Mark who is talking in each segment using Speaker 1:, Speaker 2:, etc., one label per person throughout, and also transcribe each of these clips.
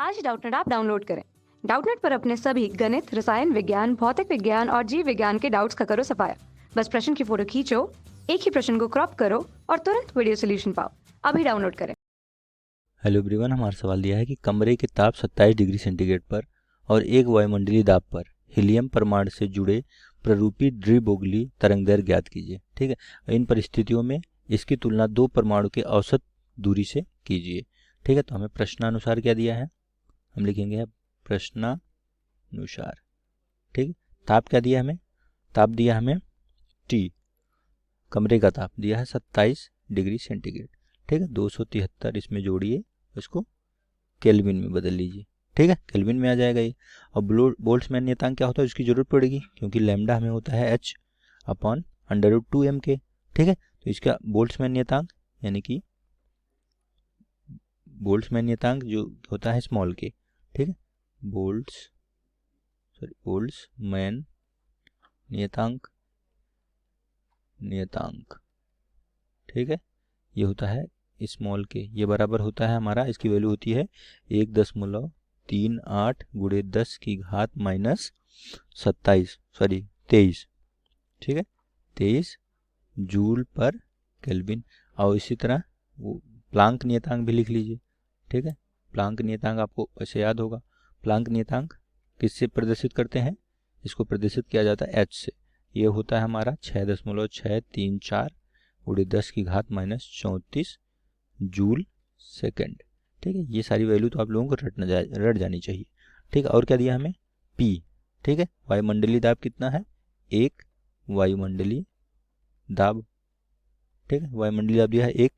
Speaker 1: आज Doubtnut app download करें। Doubtnut पर अपने सभी गणित, रसायन विज्ञान, भौतिक विज्ञान और जीव विज्ञान के डाउट्स का करो सफाया। बस प्रश्न की फोटो खींचो, एक ही प्रश्न को क्रॉप करो और तुरंत वीडियो सोल्यूशन पाओ। अभी डाउनलोड करें।
Speaker 2: हेलो एवरीवन, हमारा सवाल दिया है कि कमरे के ताप 27 डिग्री सेंटीग्रेड पर और एक वायुमंडलीय दाब पर हीलियम परमाणु से जुड़े प्ररूपी द्विबोगली तरंगदैर्घ्य ज्ञात कीजिए। ठीक है, इन परिस्थितियों में इसकी तुलना दो परमाणु के औसत दूरी से कीजिए। ठीक है, तो हमें प्रश्नानुसार क्या दिया है, हम लिखेंगे प्रश्नानुसार। ठीक है, ताप क्या दिया हमें, ताप दिया हमें T, कमरे का ताप दिया है 27 डिग्री सेंटीग्रेड। ठीक है, 273 इसमें जोड़िए, इसको केल्विन में बदल लीजिए। ठीक है, केल्विन में आ जाएगा ये। और बोल्ट्जमैन नियतांक क्या होता है, उसकी जरूरत पड़ेगी क्योंकि लैम्डा हमें होता है h अपॉन √2m के। ठीक है, तो इसका बोल्ट्जमैन नियतांक यानी कि बोल्ट्जमैन नियतांक जो होता है स्मॉल के। ठीक है, बोल्ट्जमैन नियतांक ठीक है, ये होता है स्मॉल के, ये बराबर होता है हमारा, इसकी वैल्यू होती है 1.38 गुणे 10 की घात माइनस 23। ठीक है, 23 जूल पर केल्विन। और इसी तरह वो प्लांक नियतांक भी लिख लीजिए। ठीक है, प्लांक नियतांक आपको ऐसे याद होगा। प्लांक नियतांक किससे प्रदर्शित करते हैं, इसको प्रदर्शित किया जाता है h से। ये होता है हमारा 6.634 गुणे 10 की घात माइनस 34 जूल सेकंड। ठीक है, ये सारी वैल्यू तो आप लोगों को रट जानी चाहिए। ठीक है, और क्या दिया हमें P। ठीक है, वायुमंडलीय दाब कितना है, एक वायुमंडलीय दाब। ठीक है, वायुमंडलीय दाब दिया है एक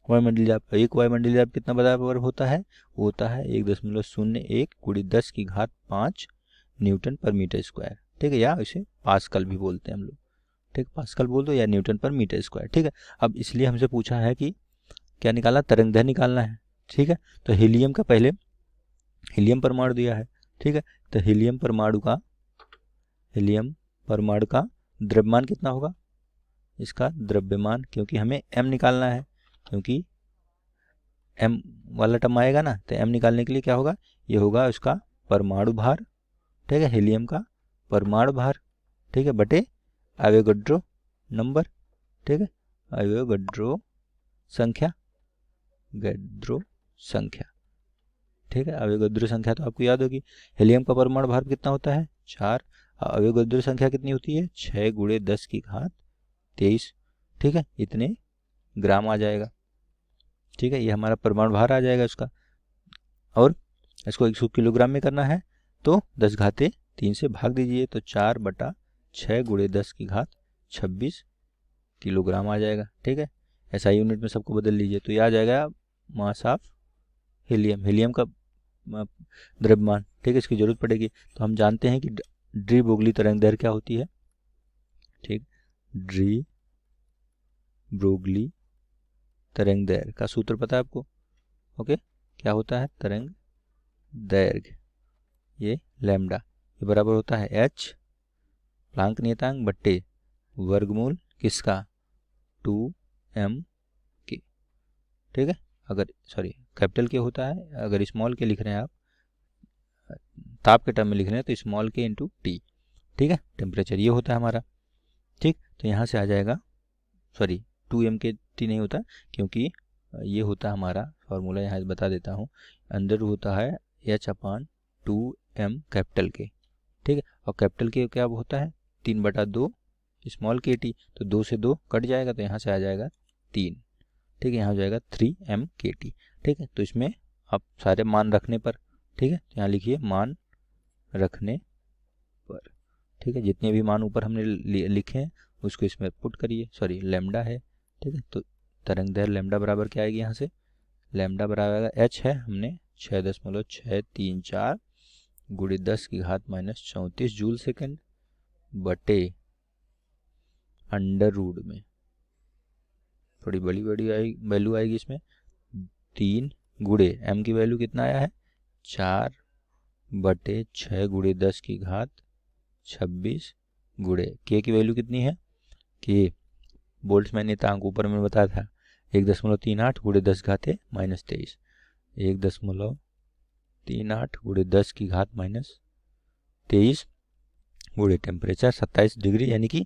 Speaker 2: वायुमंडलीय दाब कितना बराबर होता है, वो होता है 1.01 गुणे 10 की घात 5 न्यूटन पर मीटर स्क्वायर। ठीक है, या इसे पास्कल भी बोलते हैं हम लोग। ठीक, पास्कल बोल दो या न्यूटन पर मीटर स्क्वायर। ठीक है, अब इसलिए हमसे पूछा है कि क्या निकालना, तरंगदैर्घ्य निकालना है। ठीक है, तो हीलियम का पहले हीलियम परमाणु दिया है। ठीक है, तो हीलियम परमाणु का द्रव्यमान कितना होगा, इसका द्रव्यमान, क्योंकि हमें m निकालना है, क्योंकि m वाला टर्म आएगा ना, तो m निकालने के लिए क्या होगा, ये होगा उसका परमाणु भार। ठीक है, हीलियम का परमाणु भार। ठीक है, बटे एवोगाड्रो नंबर। ठीक है, एवोगाड्रो संख्या। ठीक है, एवोगाड्रो संख्या तो आपको याद होगी। हीलियम का परमाणु भार कितना होता है 4, और एवोगाड्रो संख्या कितनी होती है 6 गुणे 10 की घात 23। ठीक है, इतने ग्राम आ जाएगा। ठीक है, ये हमारा परमाणु भार आ जाएगा इसका। और इसको 100 किलोग्राम में करना है तो 10 घाते 3 से भाग दीजिए, तो 4/6 गुणे 10 की घात 26 किलोग्राम आ जाएगा। ठीक है, ऐसा यूनिट में सबको बदल लीजिए, तो ये आ जाएगा मास ऑफ हीलियम का द्रव्यमान। ठीक है, इसकी जरूरत पड़ेगी, तो हम जानते हैं कि द्विबोगली तरंगदैर्घ्य क्या होती है। ठीक, द्विबोगली तरंगदैर्घ्य का सूत्र पता है आपको। ओके, क्या होता है तरंग दैर्घ्य, ये लैम्डा, ये बराबर होता है h प्लांक नियतांक बट्टे वर्गमूल किसका 2m के। ठीक है, अगर कैपिटल के होता है, अगर स्मॉल के लिख रहे हैं आप, ताप के टर्म में लिख रहे हैं, तो स्मॉल के इंटू टी। ठीक है, टेम्परेचर ये होता है हमारा। ठीक, तो यहाँ से आ जाएगा 2m के टी नहीं होता, क्योंकि ये होता है हमारा फॉर्मूला, यहाँ बता देता हूँ, अंदर होता है h/2m कैपिटल के। ठीक है, और कैपिटल के क्या होता है 3/2 स्मॉल के टी, तो 2 से 2 कट जाएगा, तो यहाँ से आ जाएगा 3। ठीक है, यहाँ हो जाएगा 3m के टी। ठीक है, तो इसमें आप सारे मान रखने पर, ठीक है, यहाँ लिखिए मान रखने पर। ठीक है, जितने भी मान ऊपर हमने लिखे हैं उसको इसमें पुट करिए। लैम्डा है। ठीक है, तो तरंगदैर्घ्य लैम्डा बराबर क्या आएगी, यहाँ से लैम्डा बराबर h है, हमने 6.634 गुणे 10 की घात माइनस 34 जूल सेकंड बटे अंडर रूट में, थोड़ी बड़ी वैल्यू आएगी इसमें, 3 गुणे m की वैल्यू कितना आया है 4/6 गुणे 10 की घात 26 गुणे k की वैल्यू कितनी है, k बोल्ट्जमैन नियतांक ऊपर में बताया था 1.38 गुणे 10 घाते माइनस 23, 1.38 38 गुणे 10 की घात -23 गुणे टेम्परेचर 27 डिग्री यानी कि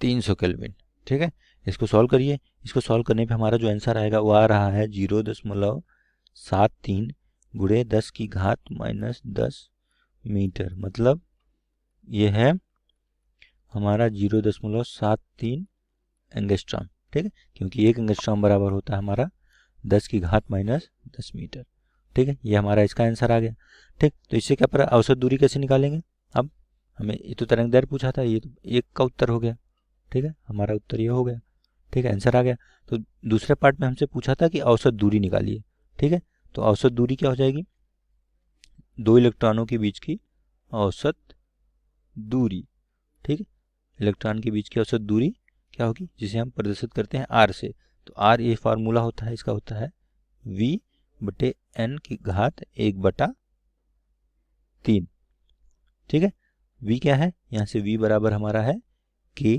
Speaker 2: 300 केल्विन। ठीक है, इसको सॉल्व करिए। इसको सॉल्व करने पे हमारा जो आंसर आएगा वो आ रहा है 0.73 गुणे 10 की घात -10 मीटर। मतलब ये है हमारा 0.73 एंगस्ट्रॉम। ठीक है, क्योंकि 1 एंगस्ट्रॉम बराबर होता है हमारा 10 की घात -10 मीटर। ठीक है, ये हमारा इसका आंसर आ गया। ठीक, तो इससे क्या पता औसत दूरी कैसे निकालेंगे। अब हमें ये तो तरंग दैर्घ्य पूछा था, ये तो एक का उत्तर हो गया। ठीक है, हमारा उत्तर ये हो गया। ठीक है, आंसर आ गया। तो दूसरे पार्ट में हमसे पूछा था कि औसत दूरी निकालिए। ठीक है, तो औसत दूरी क्या हो जाएगी, 2 इलेक्ट्रॉनों के बीच की औसत दूरी। ठीक है, इलेक्ट्रॉन के बीच की औसत दूरी क्या होगी, जिसे हम प्रदर्शित करते हैं आर से। तो आर ये फार्मूला होता है, इसका होता है v बटे n की घात 1/3। ठीक है, v क्या है, यहाँ से v बराबर हमारा है k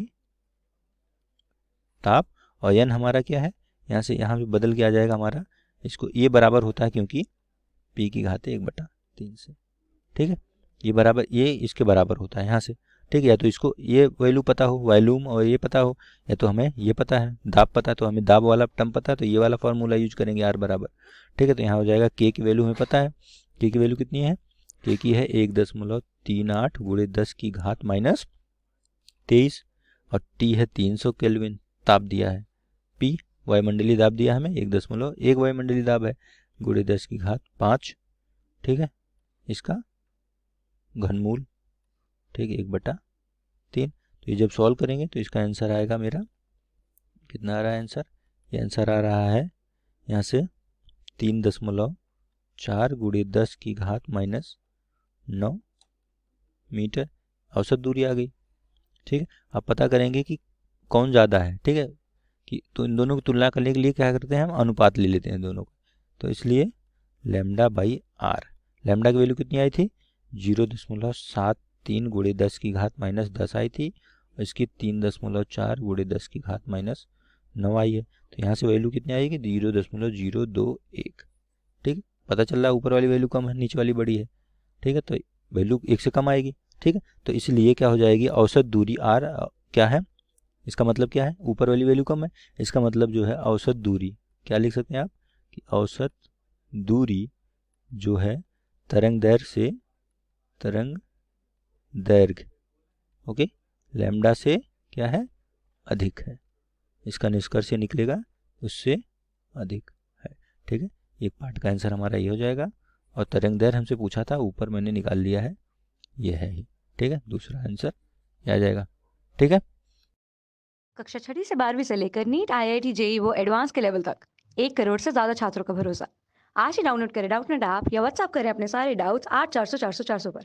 Speaker 2: ताप, और n हमारा क्या है, यहाँ से यहाँ पे बदल के आ जाएगा हमारा, इसको ये बराबर होता है क्योंकि p की घात 1/3 से। ठीक है, ये बराबर, ये इसके बराबर होता है यहाँ से। ठीक है, या तो इसको ये वैल्यू पता हो, वॉल्यूम, और ये पता हो, या तो हमें ये पता है दाब पता है, तो हमें दाब वाला टर्म पता है, तो ये वाला फार्मूला यूज करेंगे आर बराबर। ठीक है, तो यहाँ हो जाएगा के की वैल्यू हमें पता है, के की वैल्यू कितनी है, के की है 1.38 गुणे 10 की घात -23, और टी है 300 केल्विन, ताप दिया है, पी वायुमंडलीय दाब दिया हमें 1.1 वायुमंडलीय दाब है, गुणे 10 की घात 5। ठीक है, इसका घनमूल। ठीक है, 1/3। तो ये जब सॉल्व करेंगे तो इसका आंसर आएगा मेरा, कितना आ रहा है आंसर, ये आंसर आ रहा है यहाँ से 3.4 गुणे 10 की घात -9 मीटर। औसत दूरी आ गई। ठीक है, अब पता करेंगे कि कौन ज़्यादा है। ठीक है, कि तो इन दोनों की तुलना करने के लिए क्या करते हैं, हम अनुपात ले लेते हैं दोनों को। तो इसलिए लैम्डा बाई आर, लैम्डा की वैल्यू कितनी आई थी, 0.73 गुणे 10 की घात -10 आई थी, और इसकी 3.4 गुणे 10 की घात -9 आई है। तो यहाँ से वैल्यू कितनी आएगी, 0.021। ठीक है, पता चल रहा है ऊपर वाली वैल्यू कम है, नीचे वाली बड़ी है। ठीक है, तो वैल्यू 1 से कम आएगी। ठीक है, तो इसलिए क्या हो जाएगी, औसत दूरी आर क्या है, इसका मतलब क्या है, ऊपर वाली वैल्यू कम है, इसका मतलब जो है औसत दूरी, क्या लिख सकते हैं आप, कि औसत दूरी जो है तरंग दैर्घ्य से तरंग दैर्घ्य, ओके, लैम्डा से क्या है, अधिक है। इसका निष्कर्ष ये निकलेगा उससे अधिक है। ठीक है, एक पार्ट का आंसर हमारा ये हो जाएगा, और तरंग दैर्घ्य हमसे पूछा था, ऊपर मैंने निकाल लिया है, ये है ही। ठीक है, दूसरा आंसर ये आ जाएगा। ठीक है,
Speaker 1: कक्षा 6वीं से 12वीं से लेकर नीट, IIT, JEE वो एडवांस के लेवल तक 1 करोड़ से ज्यादा छात्रों का भरोसा। आज ही डाउनलोड करें डाउटनेट ऐप या व्हाट्सएप करें अपने सारे डाउट्स 8400 400 400 पर।